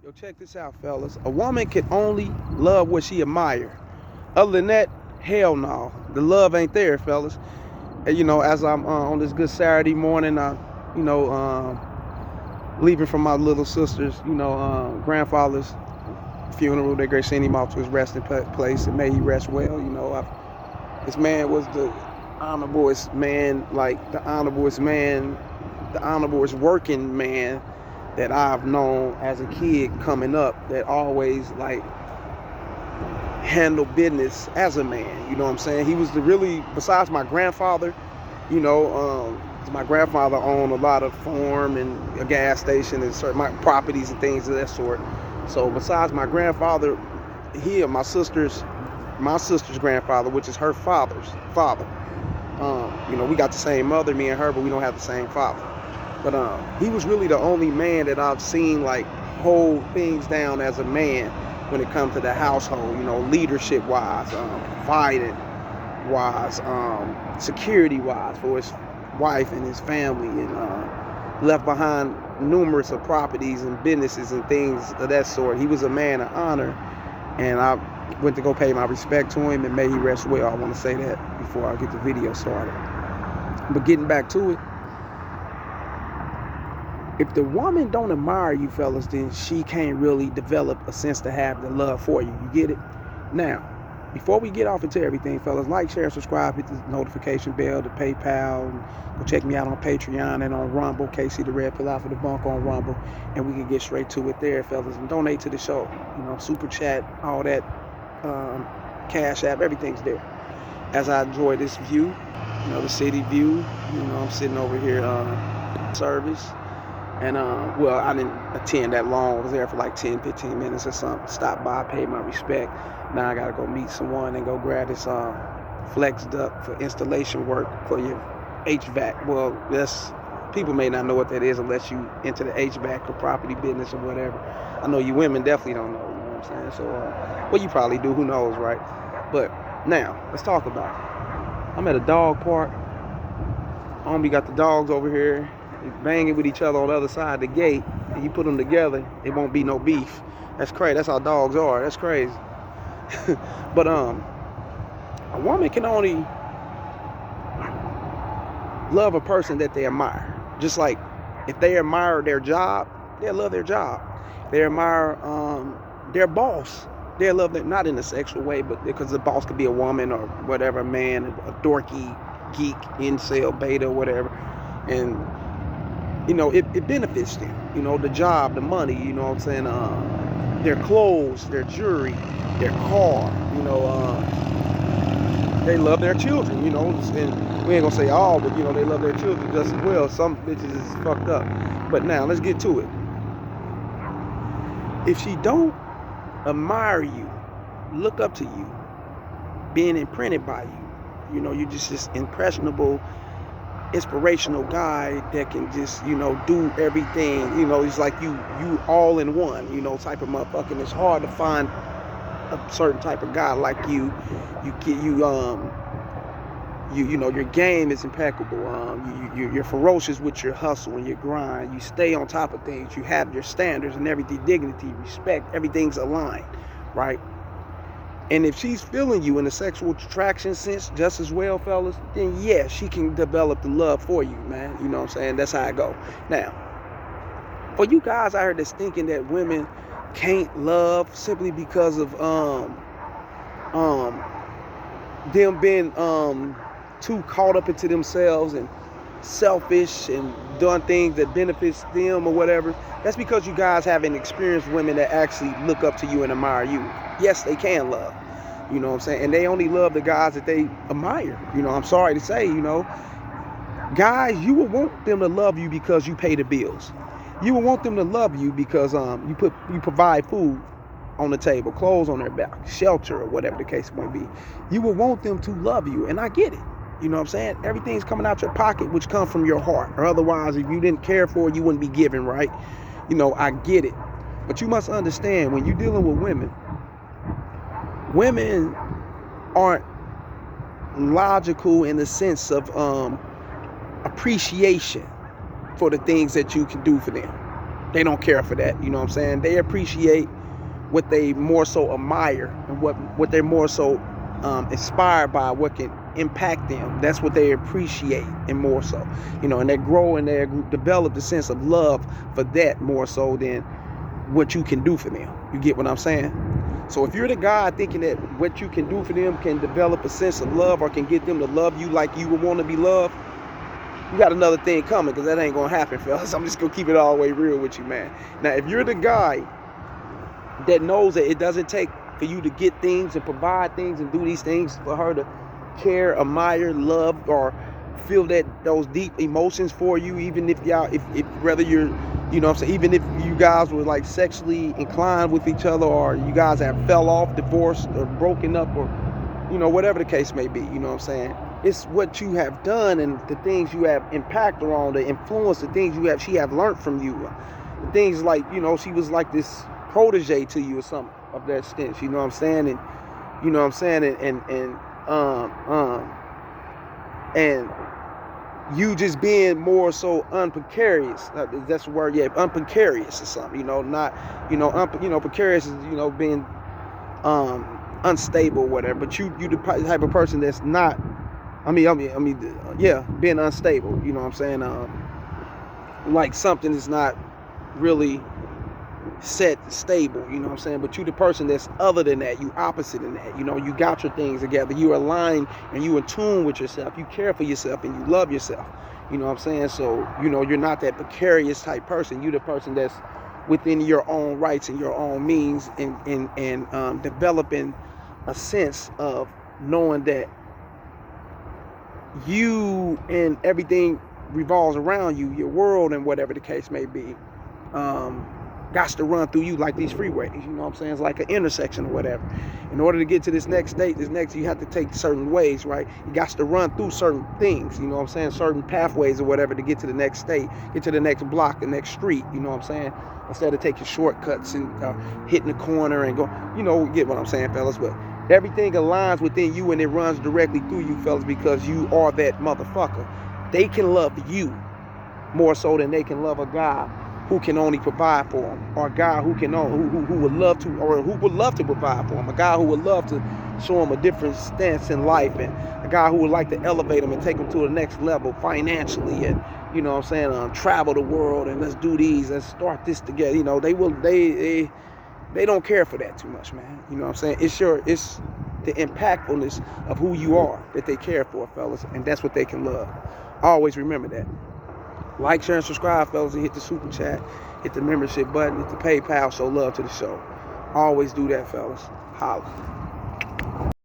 Yo, check this out, fellas. A woman can only love what she admire. Other than that, hell no. The love ain't there, fellas. And, as I'm on this good Saturday morning, you know, um, leaving from my little sister's, grandfather's funeral. They're going to send him off to his resting place, and may he rest well. This man was the honorablest man, like the honorablest man, the honorablest working man that I've known as a kid coming up, that always like handled business as a man. You know what I'm saying? He was besides my grandfather, 'cause my grandfather owned a lot of farm and a gas station and certain properties and things of that sort. So besides my grandfather, he and my sister's grandfather, which is her father's father. We got the same mother, me and her, but we don't have the same father. But he was really the only man that I've seen like hold things down as a man when it comes to the household, leadership wise, providing wise, security wise for his wife and his family, and left behind numerous of properties and businesses and things of that sort. He was a man of honor, and I went to go pay my respect to him, and may he rest well. I want to say that before I get the video started. But getting back to it, if the woman don't admire you, fellas, then she can't really develop a sense to have the love for you. You get it? Now, before we get off into everything, fellas, like, share, subscribe, hit the notification bell, the PayPal, and go check me out on Patreon and on Rumble, KC the Red Pill out for the bunk on Rumble, and we can get straight to it there, fellas, and donate to the show. Super chat, all that, Cash App, everything's there. As I enjoy this view, the city view, I'm sitting over here service. And, I didn't attend that long. I was there for like 10, 15 minutes or something. Stopped by, paid my respect. Now I got to go meet someone and go grab this flex duct for installation work for your HVAC. Well, people may not know what that is unless you into the HVAC or property business or whatever. I know you women definitely don't know, you know what I'm saying? So, you probably do, who knows, right? But now, let's talk about it. I'm at a dog park. Homie got the dogs over here banging with each other on the other side of the gate, and you put them together, it won't be no beef. That's crazy. That's how dogs are. That's crazy. But a woman can only love a person that they admire. Just like if they admire their job, they'll love their job. They admire their boss, they'll love them, not in a sexual way, but because the boss could be a woman or whatever, a man, a dorky geek, incel, beta, whatever. And it benefits them, the job, the money, what I'm saying, their clothes, their jewelry, their car, they love their children, and we ain't gonna say all, but they love their children just as well. Some bitches is fucked up. But now let's get to it. If she don't admire you, look up to you, being imprinted by you, you're just this impressionable, inspirational guy that can just do everything, he's like you all in one, type of motherfucker. And it's hard to find a certain type of guy like you. Your game is impeccable. You're ferocious with your hustle and your grind. You stay on top of things. You have your standards and everything, dignity, respect, everything's aligned, right? And if she's feeling you in the sexual attraction sense just as well, fellas, then yeah, she can develop the love for you, man. You know what I'm saying? That's how I go. Now, for you guys out here that's thinking that women can't love simply because of them being too caught up into themselves and selfish and doing things that benefits them or whatever, that's because you guys haven't experienced women that actually look up to you and admire you. Yes, they can love, you know what I'm saying? And they only love the guys that they admire. I'm sorry to say, guys, you will want them to love you because you pay the bills. You will want them to love you because you provide food on the table, clothes on their back, shelter, or whatever the case might be. You will want them to love you, and I get it. You know what I'm saying? Everything's coming out your pocket, which comes from your heart. Or otherwise, if you didn't care for it, you wouldn't be giving, right? I get it. But you must understand, when you're dealing with women aren't logical in the sense of appreciation for the things that you can do for them. They don't care for that. You know what I'm saying? They appreciate what they more so admire and what they're more so inspired by, what can impact them. That's what they appreciate, and more so, you know, and they grow and they develop the sense of love for that more so than what you can do for them. You get what I'm saying? So if you're the guy thinking that what you can do for them can develop a sense of love or can get them to love you like you would want to be loved, you got another thing coming, because that ain't gonna happen, fellas. I'm just gonna keep it all the way real with you, man. Now, if you're the guy that knows that it doesn't take for you to get things and provide things and do these things for her to care, admire, love, or feel that those deep emotions for you, even if y'all, if whether you're, you know what I'm saying, even if you guys were like sexually inclined with each other, or you guys have fell off, divorced, or broken up, or, you know, whatever the case may be, you know what I'm saying? It's what you have done and the things you have impacted on, the influence, the things she have learned from you. The things like, you know, she was like this protege to you or something of that stench, you know what I'm saying? And you know what I'm saying? And you just being more so unprecarious. That's the word, yeah, unprecarious or something, you know, not, you know, precarious is, you know, being unstable or whatever, but you the type of person that's not, being unstable, you know what I'm saying? Like something is not really set stable, you know what I'm saying? But you the person that's other than that, you opposite in that, you know, you got your things together, you align and you in tune with yourself, you care for yourself and you love yourself, you know what I'm saying? So, you know, you're not that precarious type person, you the person that's within your own rights and your own means, and developing a sense of knowing that you and everything revolves around you, your world and whatever the case may be, got to run through you like these freeways, you know what I'm saying? It's like an intersection or whatever. In order to get to this next state, you have to take certain ways, right? You got to run through certain things, you know what I'm saying? Certain pathways or whatever to get to the next state, get to the next block, the next street, you know what I'm saying? Instead of taking shortcuts and hitting the corner and go, you know, get what I'm saying, fellas? But everything aligns within you and it runs directly through you, fellas, because you are that motherfucker. They can love you more so than they can love a guy who can only provide for them, or a guy who can who would love to, or who would love to provide for them, a guy who would love to show them a different stance in life, and a guy who would like to elevate them and take them to the next level financially, and, you know what I'm saying, travel the world and let's do these, let's start this together. You know, they don't care for that too much, man. You know what I'm saying? It's the impactfulness of who you are that they care for, fellas, and that's what they can love. Always remember that. Like, share, and subscribe, fellas, and hit the super chat, hit the membership button, hit the PayPal, show love to the show. Always do that, fellas. Holla.